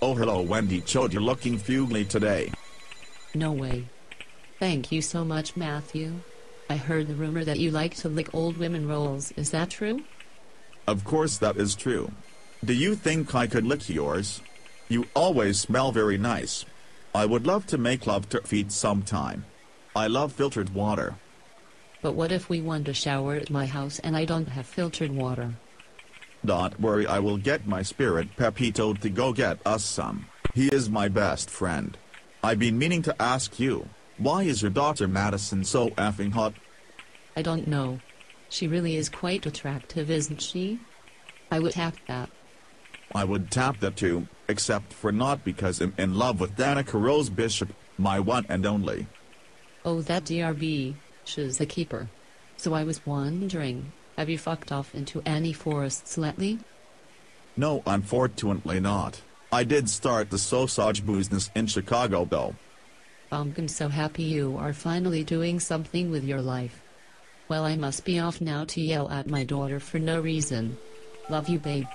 Oh hello Wendy Chode, you're looking fugly today. No way. Thank you so much, Matthew. I heard the rumor that you like to lick old women rolls, is that true? Of course that is true. Do you think I could lick yours? You always smell very nice. I would love to make love to your feet sometime. I love filtered water. But what if we want to shower at my house and I don't have filtered water? Don't worry, I will get my spirit Pepito to go get us some. He is my best friend. I've been meaning to ask you, why is your daughter Madison so effing hot? I don't know. She really is quite attractive, isn't she? I would tap that. I would tap that too, except for not because I'm in love with Danica Rose Bishop, my one and only. Oh, that DRB, she's a keeper. So I was wondering, have you fucked off into any forests lately? No, unfortunately not. I did start the sausage business in Chicago though. I'm so happy you are finally doing something with your life. Well, I must be off now to yell at my daughter for no reason. Love you, babe.